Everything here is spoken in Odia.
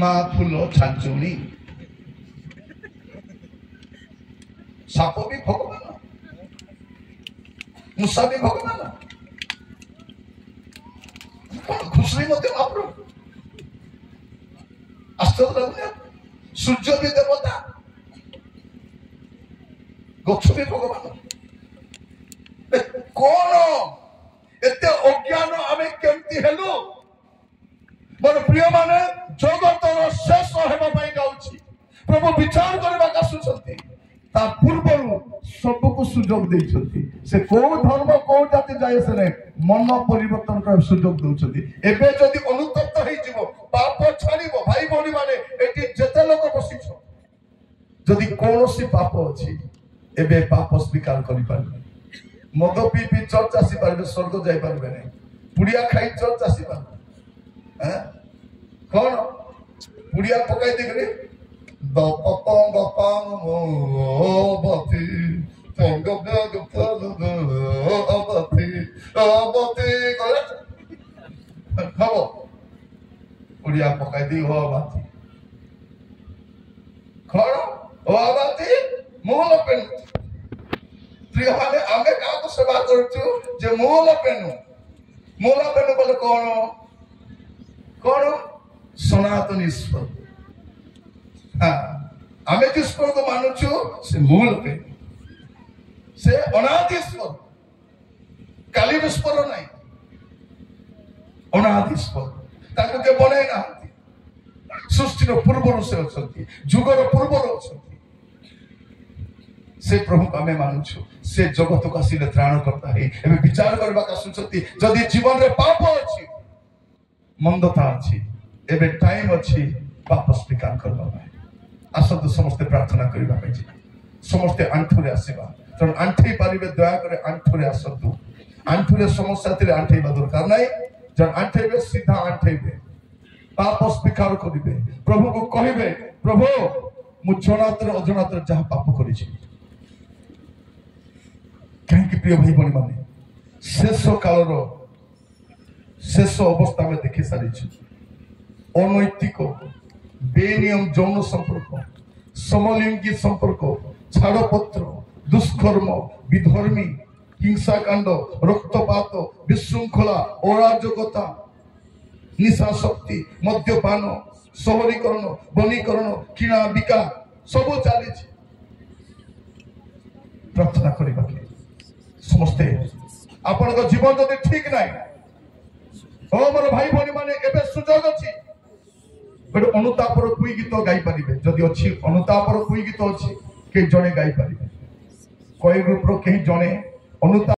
ମା ଫୁଲ ଛାଞ୍ଚୁଣି ସାପ ବି ଭଗବାନ ମୂଷା ବି ଭଗବାନ ଘୁଷୁରୀ ମଧ୍ୟ ମହାପ୍ରଭୁ ଆଶ୍ଚର୍ଯ୍ୟ ଲାଗୁନି ସୂର୍ଯ୍ୟ ବି ଦେବତା ଗଛ ବି ଭଗବାନ କଣ ଏତେ ଅଜ୍ଞାନ ଆମେ କେମିତି ହେଲୁ ମୋର ପ୍ରିୟ ମାନେ ଜଗତର ଶେଷ ହେବା ପାଇଁ ଯାଉଛି ପ୍ରଭୁ ବିଚାର କରିବାକୁ ଆସୁଛନ୍ତି ତା ପୂର୍ବରୁ ସବୁକୁ ସୁଯୋଗ ଦେଇଛନ୍ତି ସେ କୋଉ ଧର୍ମ କୋଉ ଜାତି ଯାଏ ସେ ନାହିଁ ମନ ପରିବର୍ତ୍ତନ କରିବା ସୁଯୋଗ ଦଉଛନ୍ତି ଏବେ ଯଦି ଅନୁତପ୍ତ ହେଇଯିବ ପାପ ଛାଡ଼ିବ ଭାଇ ଭଉଣୀ ମାନେ ଏଠି ଯେତେ ଲୋକ ବସିଛ ଯଦି କୌଣସି ପାପ ଅଛି ଏବେ ପାପ ସ୍ୱୀକାର କରିପାରିବେ ମଦ ପିଇ ପିଇ ଚର୍ଚ୍ଚ ଆସିପାରିବେ ସ୍ୱର୍ଗ ଯାଇପାରିବେ ନାହିଁ ପୁଡ଼ିଆ ଖାଇ ଚର୍ଚ୍ଚ ଆସିପାରିବେ କଣ ପୁଡ଼ିଆ ପକାଇ ଦେଇକରି ହବ ପୁଡ଼ିଆ ପକାଇ ଦେଇ ହୋ ବାତି କଣ ହୋ ବାତି ମୂଳ ପେନୁ ପ୍ରିୟ ମାନେ ଆମେ କାହାକୁ ସେବା କରୁଛୁ ଯେ ମୂଳ ପେନୁ ବୋଲେ କଣ କଣ ସନାତନ ଈଶ୍ୱର ଆମେ ଯୋଉ ଈଶ୍ୱରକୁ ମାନୁଛୁ ସେ ମୂଳ ପେନୁ ସେ ଅନାଦି ଈଶ୍ୱର କାଲି ଈଶ୍ୱର ନାହିଁ ଅନାଦି ଈଶ୍ୱର ତାଙ୍କୁ କିଏ ବନେଇ ନାହାନ୍ତି ସୃଷ୍ଟିର ପୂର୍ବରୁ ସେ ଅଛନ୍ତି ଯୁଗର ପୂର୍ବରୁ ଅଛନ୍ତି ସେ ପ୍ରଭୁଙ୍କୁ ଆମେ ମାନୁଛୁ ସେ ଜଗତକୁ ଆସିଲେ ତ୍ରାଣକର୍ତ୍ତା ହେଇ ଏବେ ବିଚାର କରିବାକୁ ଆସୁଛନ୍ତି ଯଦି ଜୀବନରେ ପାପ ଅଛି ମନ୍ଦତା ଅଛି ଏବେ ଟାଇମ ଅଛି ପାପ ସ୍ୱୀକାର କରିବା ପାଇଁ ଆସନ୍ତୁ ସମସ୍ତେ ପ୍ରାର୍ଥନା କରିବା ପାଇଁ ଯିବା ସମସ୍ତେ ଆଣ୍ଠୁରେ ଆସିବା ତେଣୁ ଆଣ୍ଠେଇ ପାରିବେ ଦୟାକରି ଆଣ୍ଠୁରେ ଆସନ୍ତୁ ଆଣ୍ଠୁରେ ସମସ୍ୟା ଥିଲେ ଆଣ୍ଠେଇବା ଦରକାର ନାହିଁ ଜଣେ ଆଣ୍ଠେଇବେ ସିଧା ଆଣ୍ଠେଇବେ ପାପ ସ୍ୱୀକାର କରିବେ ପ୍ରଭୁଙ୍କୁ କହିବେ ପ୍ରଭୁ ମୁଁ ଜଣାତରେ ଅଜଣାତରେ ଯାହା ପାପ କରିଛି କାହିଁକି ପ୍ରିୟ ଭାଇ ଭଉଣୀ ମାନେ ଶେଷ କାଳର ଶେଷ ଅବସ୍ଥା ଆମେ ଦେଖି ସାରିଛୁ ଅନୈତିକ ବେନିୟମ ଯୌନ ସମ୍ପର୍କ ସମଲିଙ୍ଗୀ ସମ୍ପର୍କ ଛାଡ଼ପତ୍ର ଦୁଷ୍କର୍ମ ବିଧର୍ମୀ ହିଂସାକାଣ୍ଡ ରକ୍ତପାତ ବିଶୃଙ୍ଖଳା ଅରାଜକତା ନିଶାଶକ୍ତି ମଦ୍ୟପାନ ସହରୀକରଣ ବନୀକରଣ କିଣା ବିକା ସବୁ ଚାଲିଛି ପ୍ରାର୍ଥନା କରିବା ସମସ୍ତେ ଆପଣଙ୍କ ଜୀବନ ଯଦି ଠିକ ନାହିଁ ମୋର ଭାଇ ଭଉଣୀ ମାନେ ଏବେ ସୁଯୋଗ ଅଛି ଗୋଟେ ଅନୁତାପର କୁଇ ଗୀତ ଗାଇପାରିବେ ଯଦି ଅଛି ଅନୁତାପର କୁଇ ଗୀତ ଅଛି କେହି ଜଣେ ଗାଇପାରିବେ କଇ ଗ୍ରୁପର କେହି ଜଣେ ଅନୁତାପ